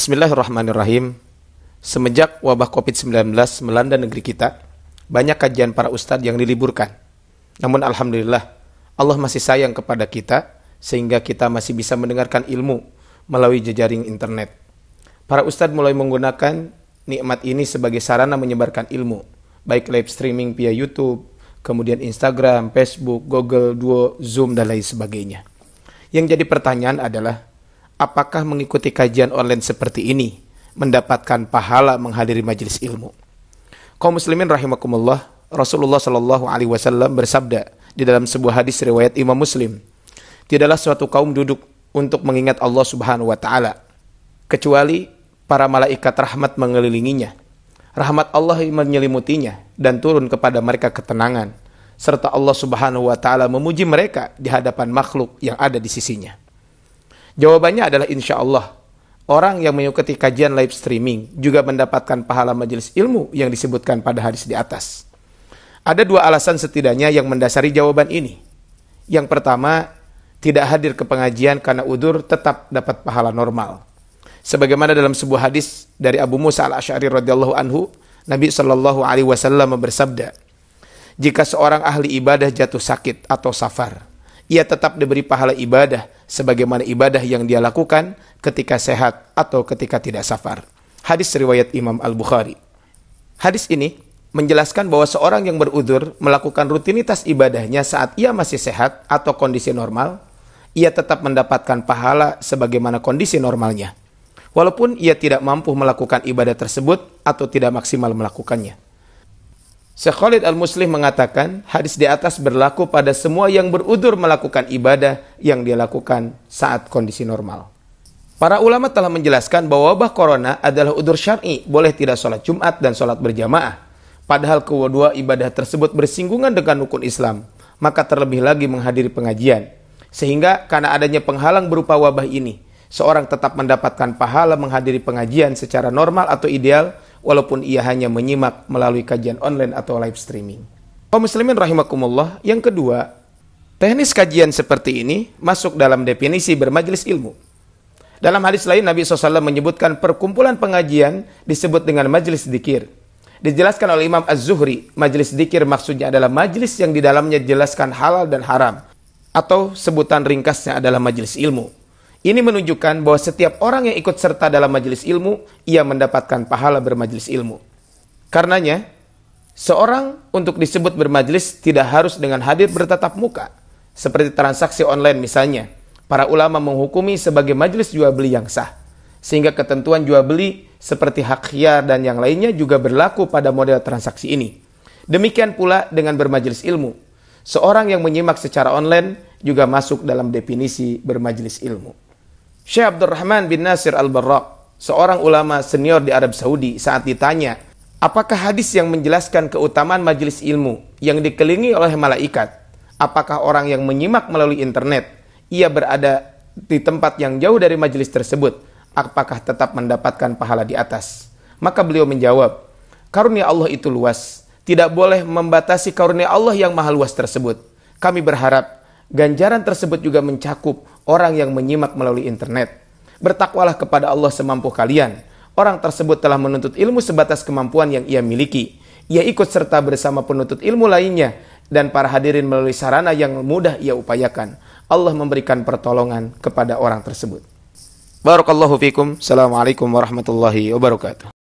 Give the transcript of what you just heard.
Bismillahirrahmanirrahim. Semenjak wabah COVID-19 melanda negeri kita, banyak kajian para ustadz yang diliburkan. Namun alhamdulillah, Allah masih sayang kepada kita sehingga kita masih bisa mendengarkan ilmu melalui jejaring internet. Para ustadz mulai menggunakan nikmat ini sebagai sarana menyebarkan ilmu, baik live streaming via YouTube, kemudian Instagram, Facebook, Google, Duo, Zoom, dan lain sebagainya. Yang jadi pertanyaan adalah, apakah mengikuti kajian online seperti ini mendapatkan pahala menghadiri majelis ilmu? Kaum muslimin rahimakumullah, Rasulullah Shallallahu Alaihi Wasallam bersabda di dalam sebuah hadis riwayat Imam Muslim, tidaklah suatu kaum duduk untuk mengingat Allah Subhanahu Wa Taala kecuali para malaikat rahmat mengelilinginya, rahmat Allah menyelimutinya dan turun kepada mereka ketenangan, serta Allah Subhanahu Wa Taala memuji mereka di hadapan makhluk yang ada di sisinya. Jawabannya adalah insya Allah, orang yang mengikuti kajian live streaming juga mendapatkan pahala majelis ilmu yang disebutkan pada hadis di atas. Ada dua alasan setidaknya yang mendasari jawaban ini. Yang pertama, tidak hadir ke pengajian karena udzur tetap dapat pahala normal. Sebagaimana dalam sebuah hadis dari Abu Musa al-Asy'ari radhiyallahu anhu, Nabi Shallallahu Alaihi Wasallam bersabda, jika seorang ahli ibadah jatuh sakit atau safar, ia tetap diberi pahala ibadah sebagaimana ibadah yang dia lakukan ketika sehat atau ketika tidak safar. Hadis riwayat Imam Al-Bukhari. Hadis ini menjelaskan bahwa seorang yang berudzur melakukan rutinitas ibadahnya saat ia masih sehat atau kondisi normal, ia tetap mendapatkan pahala sebagaimana kondisi normalnya, walaupun ia tidak mampu melakukan ibadah tersebut atau tidak maksimal melakukannya. Syekh Khalid Al-Muslim mengatakan, hadis di atas berlaku pada semua yang berudzur melakukan ibadah yang dia lakukan saat kondisi normal. Para ulama telah menjelaskan bahwa wabah corona adalah udzur syar'i, boleh tidak sholat Jumat dan sholat berjamaah. Padahal kedua ibadah tersebut bersinggungan dengan rukun Islam, maka terlebih lagi menghadiri pengajian. Sehingga karena adanya penghalang berupa wabah ini, seorang tetap mendapatkan pahala menghadiri pengajian secara normal atau ideal, walaupun ia hanya menyimak melalui kajian online atau live streaming. Kaum muslimin rahimakumullah, yang kedua, teknis kajian seperti ini masuk dalam definisi bermajelis ilmu. Dalam hadis lain, Nabi SAW menyebutkan perkumpulan pengajian disebut dengan majelis dzikir. Dijelaskan oleh Imam Az-Zuhri, majelis dzikir maksudnya adalah majelis yang di dalamnya dijelaskan halal dan haram, atau sebutan ringkasnya adalah majelis ilmu. Ini menunjukkan bahwa setiap orang yang ikut serta dalam majelis ilmu, ia mendapatkan pahala bermajelis ilmu. Karenanya, seorang untuk disebut bermajelis tidak harus dengan hadir bertatap muka. Seperti transaksi online misalnya, para ulama menghukumi sebagai majelis jual beli yang sah. Sehingga ketentuan jual beli seperti hak khiyar dan yang lainnya juga berlaku pada model transaksi ini. Demikian pula dengan bermajelis ilmu. Seorang yang menyimak secara online juga masuk dalam definisi bermajelis ilmu. Syekh Abdurrahman bin Nasir Al-Barraq, seorang ulama senior di Arab Saudi, saat ditanya, apakah hadis yang menjelaskan keutamaan majelis ilmu yang dikelilingi oleh malaikat, apakah orang yang menyimak melalui internet, ia berada di tempat yang jauh dari majelis tersebut, apakah tetap mendapatkan pahala di atas? Maka beliau menjawab, karunia Allah itu luas, tidak boleh membatasi karunia Allah yang maha luas tersebut. Kami berharap ganjaran tersebut juga mencakup orang yang menyimak melalui internet. Bertakwalah kepada Allah semampu kalian. Orang tersebut telah menuntut ilmu sebatas kemampuan yang ia miliki. Ia ikut serta bersama penuntut ilmu lainnya dan para hadirin melalui sarana yang mudah ia upayakan. Allah memberikan pertolongan kepada orang tersebut. Barakallahu fikum. Assalamualaikum warahmatullahi wabarakatuh.